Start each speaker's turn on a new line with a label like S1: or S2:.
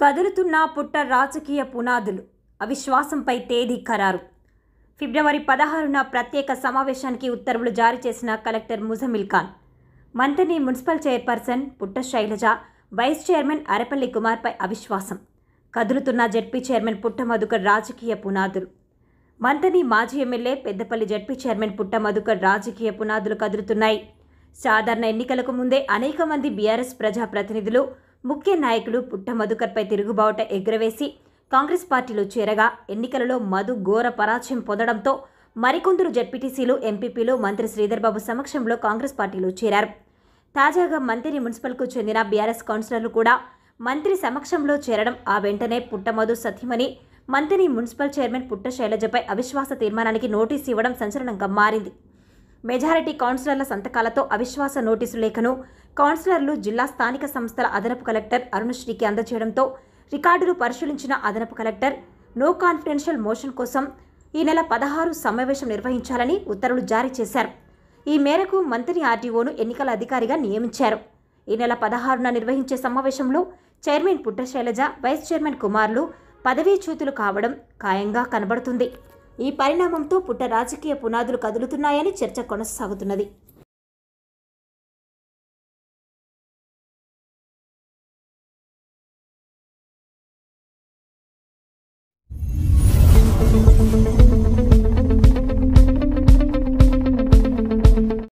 S1: కదులుతున్న పుట్ట రాజకీయ పునాదులు అవిశ్వాసంపై తేదీ ఖరారు. ఫిబ్రవరి 16న ప్రత్యేక సమావేశానికి ఉత్తర్వులు జారీ చేసిన collector Muzammil Khan. Manthani municipal chairperson పుట్ట శైలజ, వైస్ చైర్మన్ అరపల్లి కుమార్పై అవిశ్వాసం. కదులుతున్న జెడ్పీ చైర్మన్ పుట్ట మధుకర్ రాజకీయ పునాదులు. మంథని మాజీ ఎమ్మెల్యే పెద్దపల్లి జెడ్పీ చైర్మన్ పుట్ట మధుకర్ రాజకీయ పునాదులు కదులుతున్నాయి. సాధారణ ఎన్నికలకు ముందే అనేక మంది బీఆర్ఎస్ ప్రజాప్రతినిధులు, ముఖ్య నాయకులు పుట్ట మధుకర్పై తిరుగుబావుట ఎగురవేసి కాంగ్రెస్ పార్టీలో చేరగా ఎన్నికలలో మధు ఘోర పరాజయం పొందడంతో మరికొందరు జెడ్పీటీసీలు, ఎంపీపీలు మంత్రి శ్రీధర్బాబు సమక్షంలో కాంగ్రెస్ పార్టీలో చేరారు. తాజాగా మంథని మున్సిపల్కు చెందిన బీఆర్ఎస్ కౌన్సిలర్లు కూడా మంత్రి సమక్షంలో చేరడం, ఆ వెంటనే పుట్ట మధు సతీమణి మంథని మున్సిపల్ చైర్మన్ పుట్ట శైలజపై అవిశ్వాస తీర్మానానికి నోటీసు ఇవ్వడం సంచలనంగా మారింది. మెజారిటీ కౌన్సిలర్ల సంతకాలతో అవిశ్వాస నోటీసు లేఖను కౌన్సిలర్లు జిల్లా స్థానిక సంస్థల అదనపు కలెక్టర్ అరుణశ్రీకి అందజేయడంతో రికార్డులు పరిశీలించిన అదనపు కలెక్టర్ నో కాన్ఫిడెన్షియల్ మోషన్ కోసం ఈ నెల 16 సమావేశం నిర్వహించాలని ఉత్తర్వులు జారీ చేశారు. ఈ మేరకు మంథని ఆర్డీఓను ఎన్నికల అధికారిగా నియమించారు. ఈ నెల 16న నిర్వహించే సమావేశంలో చైర్మన్ పుట్ట శైలజ, వైస్ చైర్మన్ కుమార్లు పదవీచ్యుతులు కావడం ఖాయంగా కనబడుతుంది. ఈ పరిణామంతో పుట్ట రాజకీయ పునాదులు కదులుతున్నాయని చర్చ కొనసాగుతున్నది.